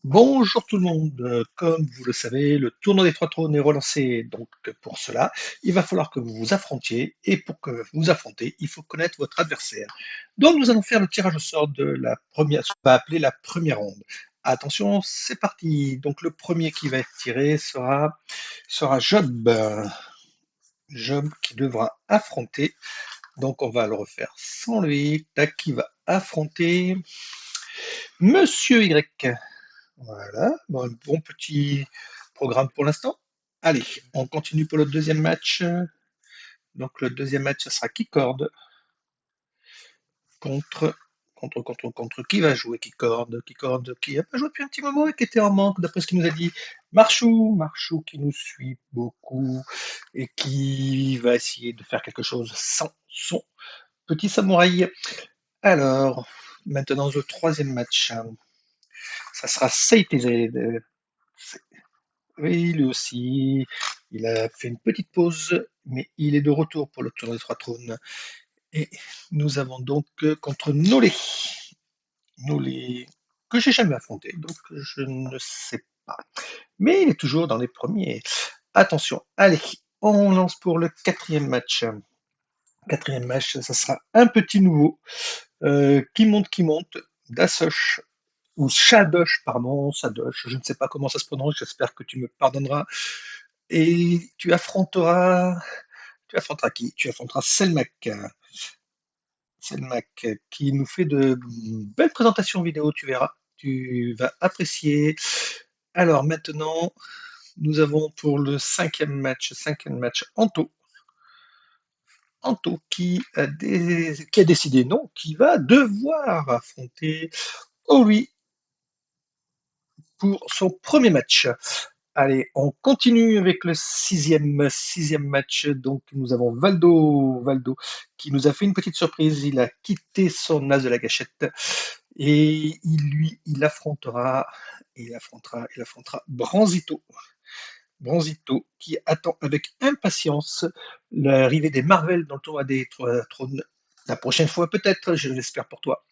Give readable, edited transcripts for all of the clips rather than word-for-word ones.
Bonjour tout le monde. Comme vous le savez, le tournoi des trois trônes est relancé. Donc pour cela, il va falloir que vous vous affrontiez. Et pour que vous affrontez, il faut connaître votre adversaire. Donc nous allons faire le tirage au sort de la première, ce qu'on va appeler la première ronde. Attention, c'est parti. Donc le premier qui va être tiré sera Job. Job qui devra affronter. Donc on va le refaire sans lui. Tac, qui va affronter Monsieur Y. Voilà, bon, un bon petit programme pour l'instant. Allez, on continue pour le deuxième match. Donc le deuxième match, ce sera Keycord contre, contre qui va jouer Keycord. Keycord qui n'a pas joué depuis un petit moment et qui était en manque, d'après ce qu'il nous a dit. Marchou qui nous suit beaucoup et qui va essayer de faire quelque chose sans son petit samouraï. Alors, maintenant le troisième match, ça sera Seiteze. Oui, lui aussi, il a fait une petite pause, mais il est de retour pour le tournoi des trois trônes. Et nous avons donc contre Nolé que j'ai jamais affronté, donc je ne sais pas. Mais il est toujours dans les premiers. Attention, allez, on lance pour le quatrième match. Quatrième match, ça sera un petit nouveau qui monte, Dasosh ou Shadosh, pardon, Sadosh, je ne sais pas comment ça se prononce, j'espère que tu me pardonneras. Et tu affronteras qui? Tu affronteras Selmak. Selmak qui nous fait de belles présentations vidéo, tu verras. Tu vas apprécier. Alors maintenant, nous avons pour le cinquième match Anto. Anto qui a décidé non, qui va devoir affronter Ori pour son premier match. Allez, on continue avec le sixième match. Donc, nous avons Valdo qui nous a fait une petite surprise. Il a quitté son as de la gâchette et il affrontera Branzito. Branzito qui attend avec impatience l'arrivée des Marvel dans le tournoi des trônes. La prochaine fois, peut-être, je l'espère pour toi.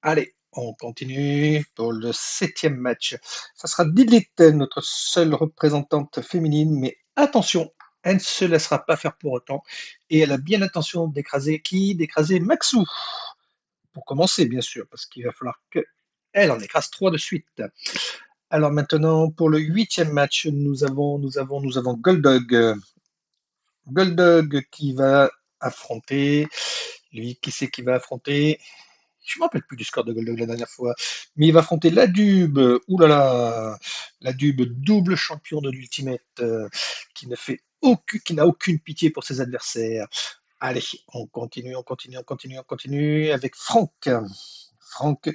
Allez, on continue pour le septième match. Ça sera Didlit, notre seule représentante féminine, mais attention, elle ne se laissera pas faire pour autant. Et elle a bien l'intention d'écraser qui? D'écraser Maxou. Pour commencer, bien sûr, parce qu'il va falloir qu'elle en écrase trois de suite. Alors maintenant, pour le huitième match, nous avons Goldog. Goldog qui va affronter. Lui, qui c'est qui va affronter? Je ne me rappelle plus du score de Goldog la dernière fois, mais il va affronter Ladub. Ouh là là, Ladub, double champion de l'Ultimate, qui n'a aucune pitié pour ses adversaires. Allez, on continue avec Franck. Franck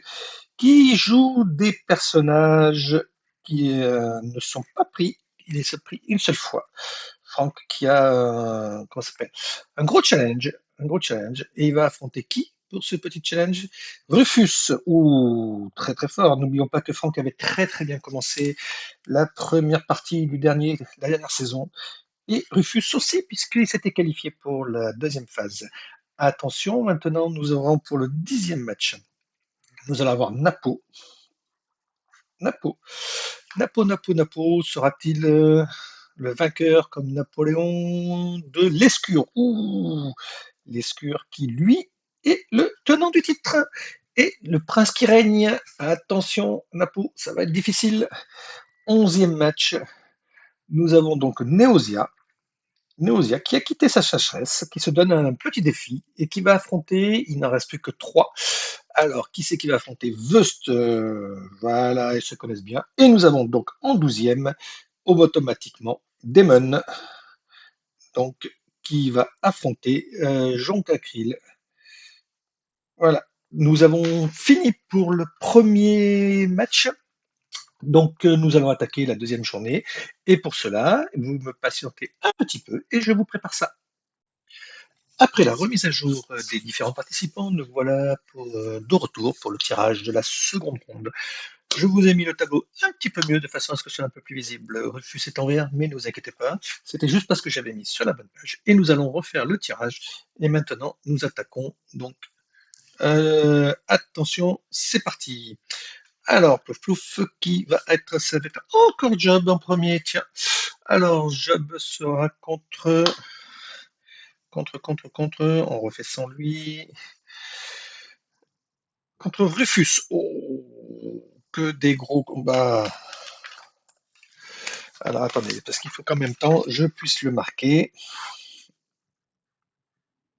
qui joue des personnages qui ne sont pas pris. Il s'est pris une seule fois. Franck qui a comment ça s'appelle, un gros challenge, et il va affronter qui pour ce petit challenge? Rufus, ou très très fort. N'oublions pas que Franck avait très très bien commencé la première partie la dernière saison, et Rufus aussi puisqu'il s'était qualifié pour la deuxième phase. Attention, maintenant nous aurons pour le dixième match, nous allons avoir Napo. Napo, Napo sera-t-il le vainqueur comme Napoléon de l'Escure? Ouh, l'Escure qui, lui, est le tenant du titre. Et le prince qui règne. Attention, Napo, ça va être difficile. Onzième match. Nous avons donc Neosia qui a quitté sa chasseresse, qui se donne un petit défi et qui va affronter, il n'en reste plus que trois. Alors, qui c'est qui va affronter Vust? Voilà, ils se connaissent bien. Et nous avons donc en douzième, automatiquement, Demon, donc, qui va affronter Jonkakril. Voilà, nous avons fini pour le premier match. Donc, nous allons attaquer la deuxième journée. Et pour cela, vous me patientez un petit peu et je vous prépare ça. Après la remise à jour des différents participants, nous voilà de retour pour le tirage de la seconde ronde. Je vous ai mis le tableau un petit peu mieux de façon à ce que ce soit un peu plus visible. Rufus est en vert, mais ne vous inquiétez pas, c'était juste parce que j'avais mis sur la bonne page. Et nous allons refaire le tirage. Et maintenant, nous attaquons. Donc, attention, c'est parti. Alors, Plouf Plouf, qui va être, ça va être encore Job en premier, tiens. Alors, Job sera contre, on refait sans lui, contre Rufus. Oh, que des gros combats. Alors, attendez, parce qu'il faut qu'en même temps, je puisse le marquer.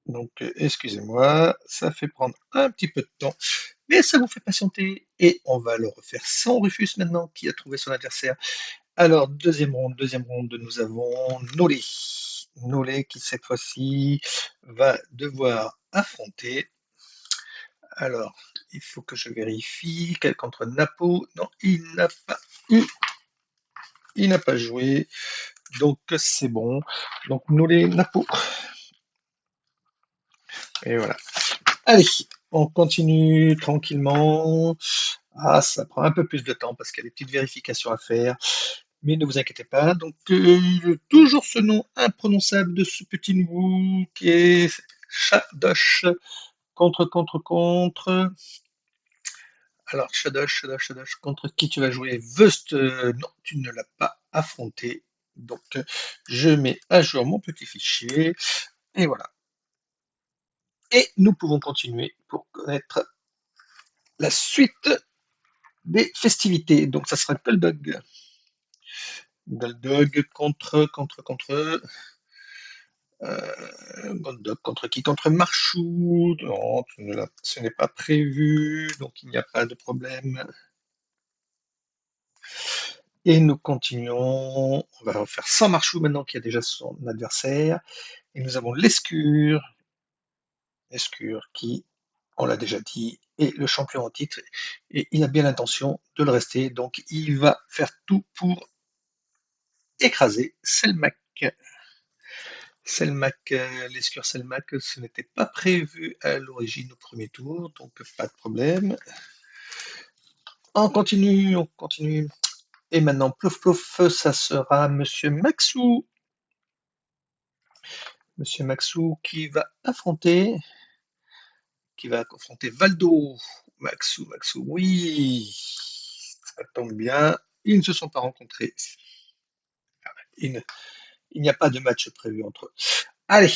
Donc, excusez-moi, ça fait prendre un petit peu de temps, mais ça vous fait patienter. Et on va le refaire sans Rufus maintenant, qui a trouvé son adversaire. Alors, deuxième ronde, nous avons Nolé. Nolé qui, cette fois-ci, va devoir affronter. Alors, il faut que je vérifie. Quel contre Napo? Non, il n'a pas eu. Il n'a pas joué. Donc, c'est bon. Donc, Nolé, Napo. Et voilà. Allez, on continue tranquillement. Ah, ça prend un peu plus de temps parce qu'il y a des petites vérifications à faire. Mais ne vous inquiétez pas. Donc, toujours ce nom imprononçable de ce petit nouveau qui est Shadosh contre. Alors, Shadosh, contre qui tu vas jouer? Vust, non, tu ne l'as pas affronté. Donc, je mets à jour mon petit fichier. Et voilà. Et nous pouvons continuer pour connaître la suite des festivités. Donc, ça sera Goldog. Goldog contre. Goldog contre qui? Contre Marchou. Non, ce n'est pas prévu, donc il n'y a pas de problème. Et nous continuons. On va refaire sans Marchou maintenant qu'il y a déjà son adversaire. Et nous avons l'Escure. Escure qui, on l'a déjà dit, est le champion en titre. Et il a bien l'intention de le rester. Donc il va faire tout pour écraser Selmac. L'escure Selmac, ce n'était pas prévu à l'origine au premier tour, donc pas de problème. On continue. Et maintenant, plouf plouf, ça sera Monsieur Maxou. Monsieur Maxou qui va confronter Valdo. Maxou, oui, ça tombe bien. Ils ne se sont pas rencontrés. Il n'y a pas de match prévu entre eux. Allez,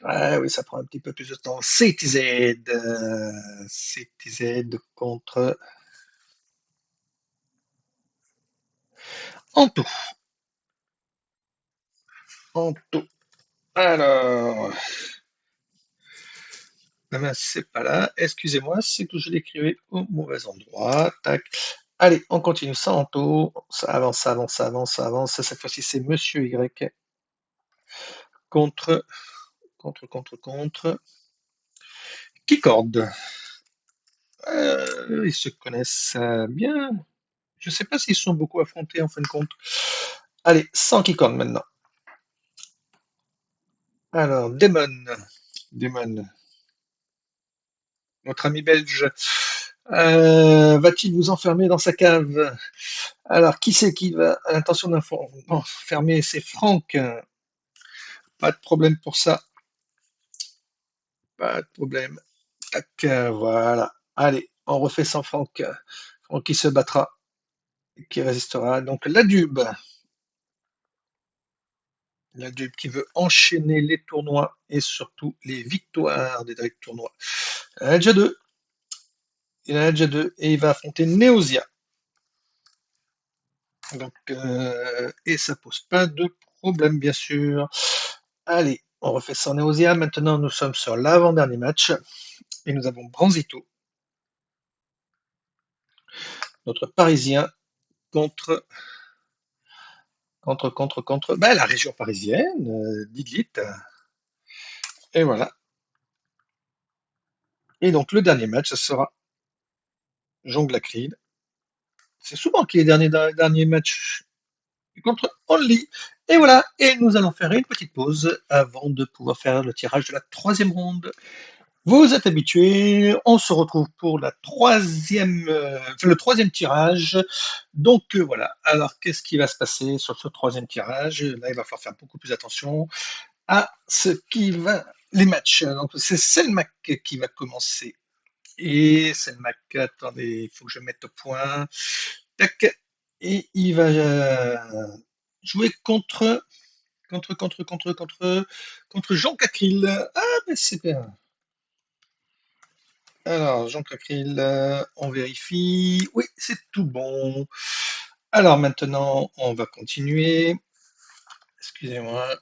ah oui, ça prend un petit peu plus de temps. CTZ contre Anto. Anto. Alors, ah ben, c'est pas là. Excusez-moi, c'est que je l'écrivais au mauvais endroit. Tac. Allez, on continue ça, Anto. Ça avance, ça avance, ça avance, ça avance. Cette fois-ci, c'est Monsieur Y contre, contre. Keycord. Ils se connaissent bien. Je sais pas s'ils se sont beaucoup affrontés en fin de compte. Allez, sans Keycord maintenant. Alors, Demon, notre ami belge, va-t-il vous enfermer dans sa cave? Alors, qui c'est qui va à l'intention d'enfermer? C'est Franck. Pas de problème pour ça. Pas de problème. Tac, voilà. Allez, on refait sans Franck. Franck qui se battra, qui résistera. Donc, la Dube qui veut enchaîner les tournois et surtout les victoires des directs tournois. Il en a déjà deux. Et il va affronter Neosia. Donc, et ça pose pas de problème, bien sûr. Allez, on refait ça en Neosia. Maintenant, nous sommes sur l'avant-dernier match. Et nous avons Branzito, notre Parisien, contre bah, la région parisienne, Didlit. Et voilà. Et donc, le dernier match, ce sera Jonglacrid. C'est souvent qu'il est dernier match contre Only. Et voilà, et nous allons faire une petite pause avant de pouvoir faire le tirage de la troisième ronde. Vous êtes habitués, on se retrouve pour le troisième tirage. Donc voilà, alors qu'est-ce qui va se passer sur ce troisième tirage? Là, il va falloir faire beaucoup plus attention à les matchs. Donc c'est Selmac qui va commencer Et Selmak, attendez, il faut que je mette au point. Tac. Et il va jouer contre Jean Cacril. Ah, mais c'est bien. Alors, Jean Cacril, on vérifie. Oui, c'est tout bon. Alors maintenant, on va continuer. Excusez-moi.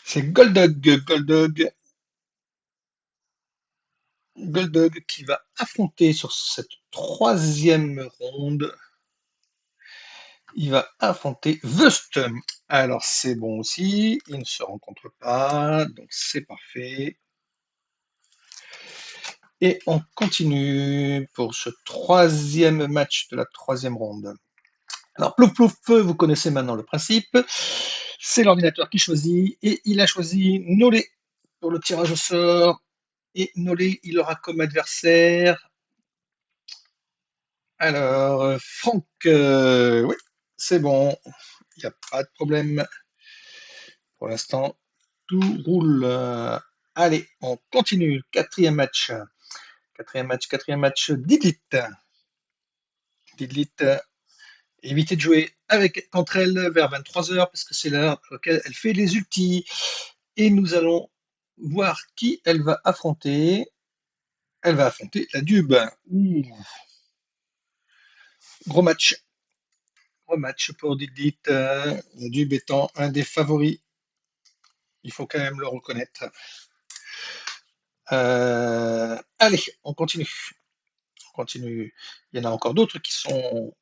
C'est Goldog qui va affronter sur cette troisième ronde. Il va affronter Wust. Alors c'est bon aussi. Ils ne se rencontrent pas. Donc c'est parfait. Et on continue pour ce troisième match de la troisième ronde. Alors, Plouf Plouf, vous connaissez maintenant le principe. C'est l'ordinateur qui choisit et il a choisi Nolé pour le tirage au sort. Et Nolé, il aura comme adversaire. Alors, Franck, oui, c'est bon, il n'y a pas de problème. Pour l'instant, tout roule. Allez, on continue. Quatrième match. Quatrième match. Didlit. Didlit, évitez de jouer contre elle vers 23 heures parce que c'est l'heure à laquelle elle fait les ultis. Et nous allons voir qui elle va affronter. Elle va affronter la Dube. Ouh, gros match. Gros match pour Didit. La Dube étant un des favoris. Il faut quand même le reconnaître. Allez, on continue. On continue. Il y en a encore d'autres qui sont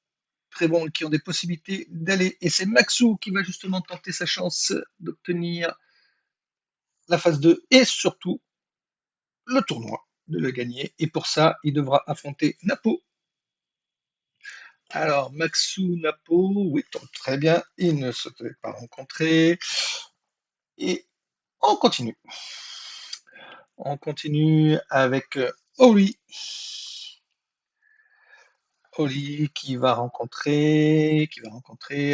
très bons, qui ont des possibilités d'aller. Et c'est Maxou qui va justement tenter sa chance d'obtenir la phase 2 et surtout le tournoi, de le gagner. Et pour ça, il devra affronter Napo. Alors, Maxou, Napo, oui, très bien. Ils ne se sont pas rencontrés. Et on continue. On continue avec Oli. Oli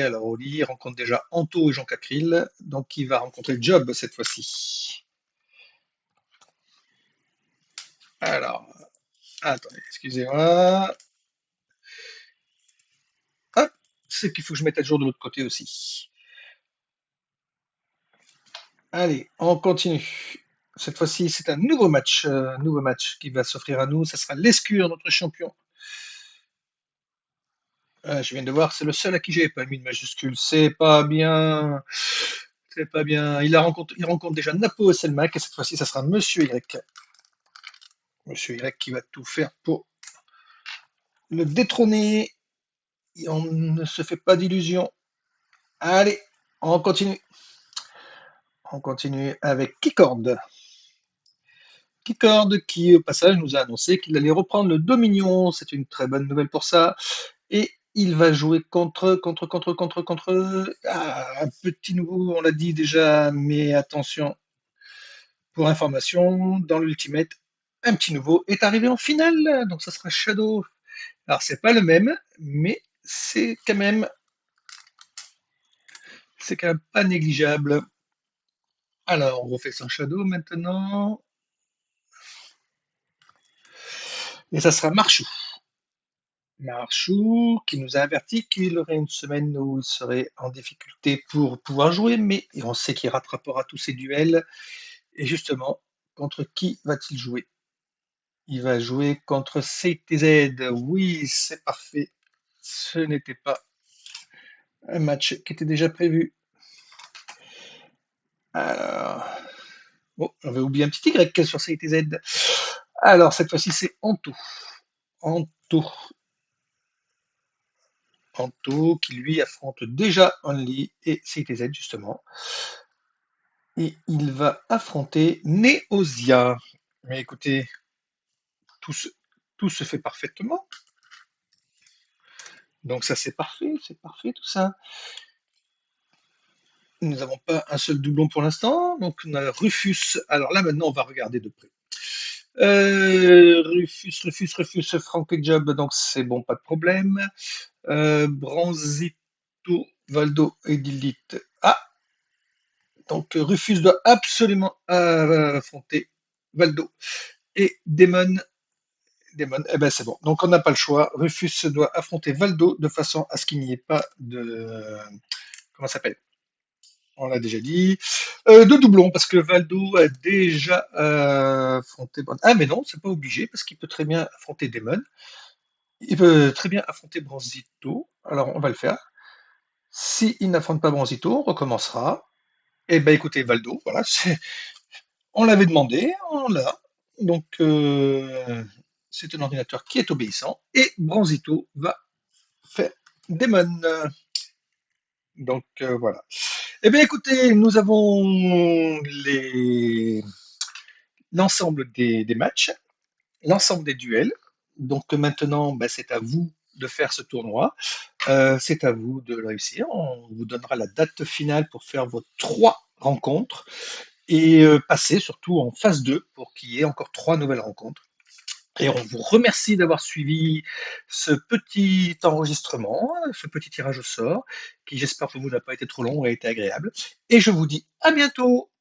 alors Oli rencontre déjà Anto et Jean Cacril, donc il va rencontrer Job cette fois-ci. Alors, attendez, excusez-moi. Hop, c'est qu'il faut que je mette à jour de l'autre côté aussi. Allez, on continue. Cette fois-ci, c'est un nouveau match qui va s'offrir à nous. Ça sera Lescure, notre champion. Je viens de voir, c'est le seul à qui j'avais pas mis de majuscule. C'est pas bien. C'est pas bien. Il rencontre déjà Napo et Selmac, et cette fois-ci, ça sera Monsieur Y. Monsieur Y qui va tout faire pour le détrôner. Et on ne se fait pas d'illusions. Allez, on continue. On continue avec Keycord. Keycord qui, au passage, nous a annoncé qu'il allait reprendre le Dominion. C'est une très bonne nouvelle pour ça. Et il va jouer contre un petit nouveau, on l'a dit déjà, mais attention, pour information, dans l'Ultimate, un petit nouveau est arrivé en finale. Donc ça sera Shadow. Alors c'est pas le même, mais c'est quand même pas négligeable. Alors on refait son Shadow maintenant. Et ça sera Marchou. Marchou qui nous a averti qu'il aurait une semaine où il serait en difficulté pour pouvoir jouer, mais on sait qu'il rattrapera tous ses duels. Et justement, contre qui va-t-il jouer? Il va jouer contre CTZ. Oui, c'est parfait. Ce n'était pas un match qui était déjà prévu. Alors, bon, on va oublier un petit Y sur CTZ. Alors, cette fois-ci, c'est Anto. Anto. Anto qui lui affronte déjà Only et CTZ justement. Et il va affronter Neosia. Mais écoutez, tout se, tout se fait parfaitement. Donc ça c'est parfait tout ça. Nous n'avons pas un seul doublon pour l'instant, donc on a Rufus. Alors là maintenant on va regarder de près. Rufus, Frank et Job, donc c'est bon, pas de problème. Branzito, Valdo et Dilith. Ah, donc Rufus doit absolument affronter Valdo et Damon. Damon, eh ben c'est bon. Donc on n'a pas le choix. Rufus doit affronter Valdo de façon à ce qu'il n'y ait pas de. Comment ça s'appelle? On l'a déjà dit. De doublons, parce que Valdo a déjà affronté. Ah, mais non, c'est pas obligé, parce qu'il peut très bien affronter Damon. Il peut très bien affronter Bronzito. Alors, on va le faire. Si il n'affronte pas Bronzito, on recommencera. Eh ben, écoutez, Valdo, voilà, on l'avait demandé, on l'a. Donc, c'est un ordinateur qui est obéissant. Et Bronzito va faire Damon. Donc, voilà. Eh bien, écoutez, nous avons l'ensemble des matchs, l'ensemble des duels. Donc maintenant, bah, c'est à vous de faire ce tournoi. C'est à vous de le réussir. On vous donnera la date finale pour faire vos 3 rencontres et passer surtout en phase 2 pour qu'il y ait encore 3 nouvelles rencontres. Et on vous remercie d'avoir suivi ce petit enregistrement, ce petit tirage au sort, qui j'espère pour vous n'a pas été trop long et a été agréable. Et je vous dis à bientôt.